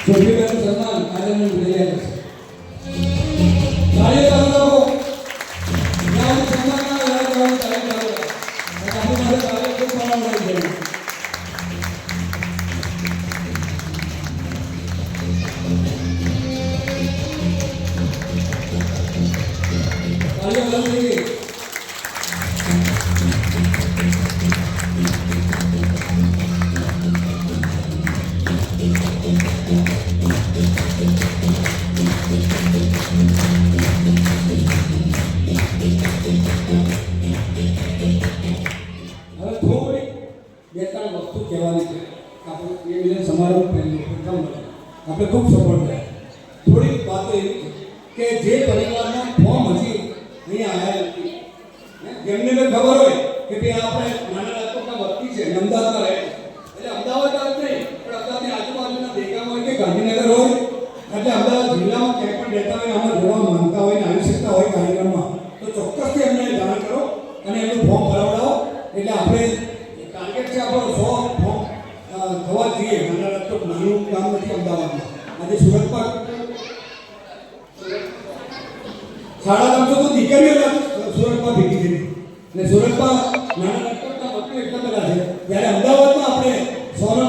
પૃથ્વીનું સન્માન આદરણીય વિજય તાળીઓ તાળીઓ નામ સન્માનના લડાઈ તાળીઓ આપણી માટે તાળીઓ ખૂબ માનવામાં આવી છે વસ્તુ કહેવાની છે આપણે એ મિલન સમારોહ પ્રથમ આપણે ખૂબ સફળ થયા થોડીક વાતો એવી છે કે જે પરિવારના ફોર્મ હજી અહીંયા આવ્યા નથી જેમને ખબર હોય કે ભાઈ આપણે નાના રાજકોટના વસ્તી છે અમદાવાદમાં રહે એટલે અમદાવાદ જ નહીં પણ અમદાવાદની આજુબાજુના દેગામ હોય કે ગાંધીનગર હોય એટલે અમદાવાદ જિલ્લામાં ક્યાંય પણ રહેતા હોય આમાં જોવા માંગતા હોય ને આવી શકતા હોય કાર્યક્રમમાં તો ચોક્કસથી એમને જાણ કરો અને એમનું ફોર્મ ભરાવડાવો એટલે આપણે ટાર્ગેટ છે આપણો 100 ફોર્મ થવા જોઈએ નાના રાજકોટ નાનું ગામ નથી અમદાવાદમાં આજે સુરતમાં 350 તો દીકરીઓ સુરતમાં ભેગી થઈ અને સુરતમાં નાના રાજકોટના વસ્તુ એટલા બધા છે જ્યારે અમદાવાદમાં આપણે 100